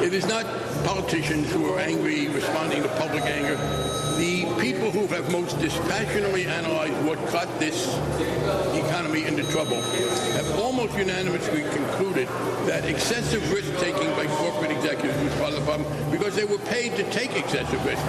It is not politicians who are angry, responding to public anger. The people who have most dispassionately analyzed what got this economy into trouble have almost unanimously concluded that excessive risk-taking by corporate executives was part of the problem because they were paid to take excessive risk.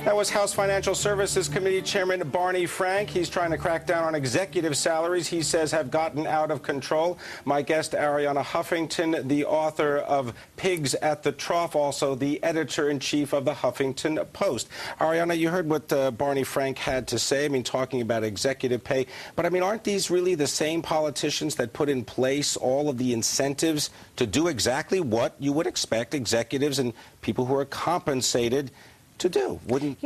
That was House Financial Services Committee Chairman Barney Frank. He's trying to crack down on executive salaries he says have gotten out of control. My guest, Arianna Huffington, the author of Pigs at the Trough, also the editor-in-chief of the Huffington Post. Arianna, you heard what Barney Frank had to say, talking about executive pay. But, aren't these really the same politicians that put in place all of the incentives to do exactly what you would expect executives and people who are compensated to do? Wouldn't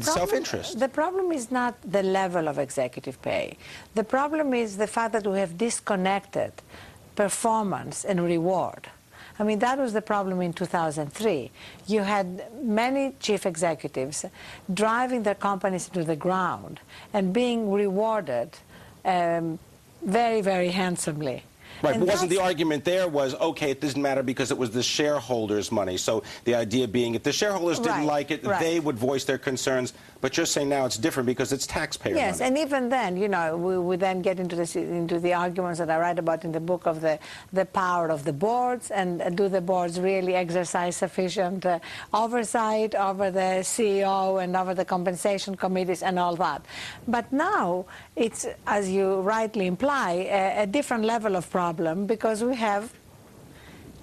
self-interest? The problem is not the level of executive pay. The problem is the fact that we have disconnected performance and reward. That was the problem in 2003. You had many chief executives driving their companies to the ground and being rewarded very, very handsomely. Right, but wasn't the argument there was, okay, it doesn't matter because it was the shareholders' money. So the idea being if the shareholders didn't like it, they would voice their concerns. But you're saying now it's different because it's taxpayer money. Yes, and even then, we then get into the arguments that I write about in the book of the power of the boards, and do the boards really exercise sufficient oversight over the CEO and over the compensation committees and all that. But now it's, as you rightly imply, a different level of problem because we have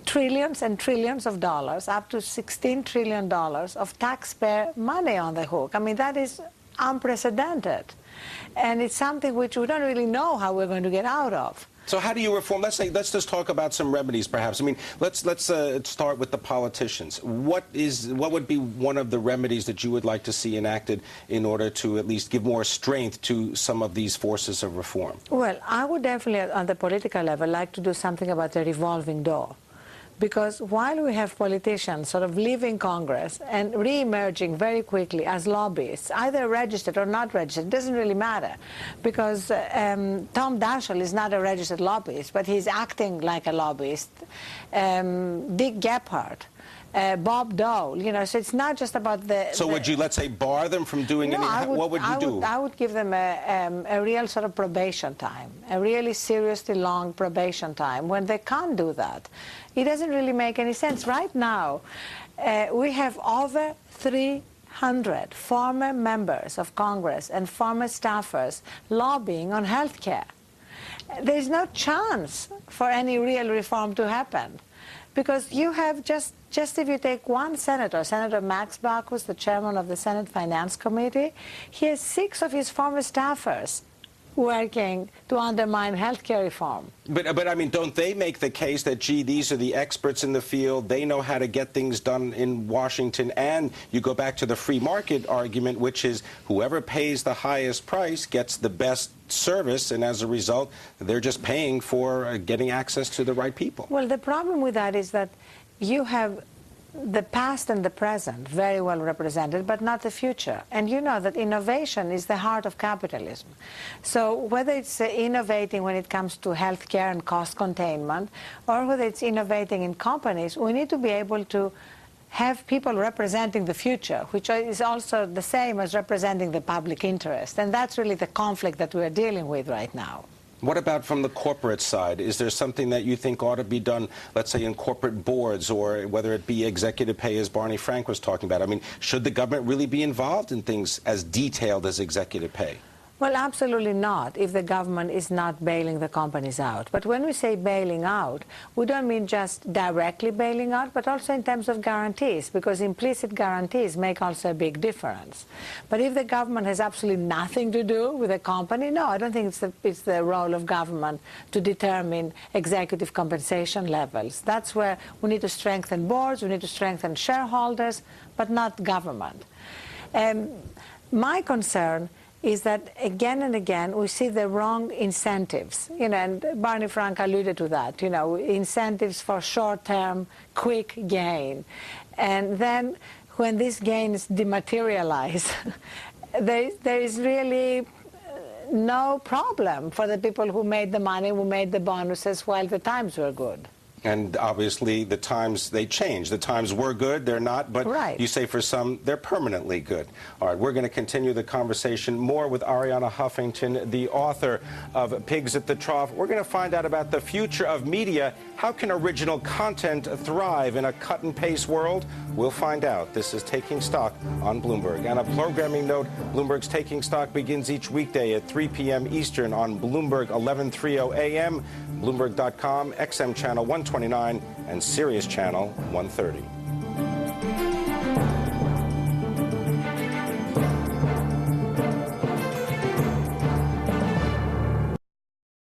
trillions and trillions of dollars, up to $16 trillion of taxpayer money on the hook. That is unprecedented. And it's something which we don't really know how we're going to get out of. So how do you reform? Let's just talk about some remedies, perhaps. Let's start with the politicians. What would be one of the remedies that you would like to see enacted in order to at least give more strength to some of these forces of reform? Well, I would definitely, on the political level, like to do something about the revolving door. Because while we have politicians sort of leaving Congress and re-emerging very quickly as lobbyists, either registered or not registered, it doesn't really matter. Because Tom Daschle is not a registered lobbyist, but he's acting like a lobbyist. Dick Gephardt, Bob Dole, so it's not just about the... So would you, let's say, bar them from doing anything? What would you do? I would give them a real sort of probation time, a really seriously long probation time. When they can't do that, it doesn't really make any sense. Right now, we have over 300 former members of Congress and former staffers lobbying on health care. There's no chance for any real reform to happen. Because you have just if you take one senator, Senator Max Baucus, the chairman of the Senate Finance Committee, he has 6 of his former staffers working to undermine health care reform. But don't they make the case that, gee, these are the experts in the field, they know how to get things done in Washington, and you go back to the free market argument, which is whoever pays the highest price gets the best service, and as a result, they're just paying for getting access to the right people. Well, the problem with that is that you have the past and the present very well represented, but not the future. And you know that innovation is the heart of capitalism. So whether it's innovating when it comes to healthcare and cost containment, or whether it's innovating in companies, we need to be able to have people representing the future, which is also the same as representing the public interest. And that's really the conflict that we're dealing with right now. What about from the corporate side? Is there something that you think ought to be done, let's say, in corporate boards, or whether it be executive pay, as Barney Frank was talking about? Should the government really be involved in things as detailed as executive pay? Well, absolutely not, if the government is not bailing the companies out. But when we say bailing out, we don't mean just directly bailing out, but also in terms of guarantees, because implicit guarantees make also a big difference. But if the government has absolutely nothing to do with a company, no, I don't think it's the role of government to determine executive compensation levels. That's where we need to strengthen boards, we need to strengthen shareholders, but not government. My concern is that again and again we see the wrong incentives, and Barney Frank alluded to that, incentives for short-term, quick gain. And then when these gains dematerialize, there is really no problem for the people who made the money, who made the bonuses while the times were good. And obviously, the times, they change. The times were good, they're not, but you say for some, they're permanently good. All right, we're going to continue the conversation more with Arianna Huffington, the author of Pigs at the Trough. We're going to find out about the future of media. How can original content thrive in a cut-and-paste world? We'll find out. This is Taking Stock on Bloomberg. And a programming note, Bloomberg's Taking Stock begins each weekday at 3 p.m. Eastern on Bloomberg 1130 AM, Bloomberg.com, XM Channel 129, and Sirius Channel 130.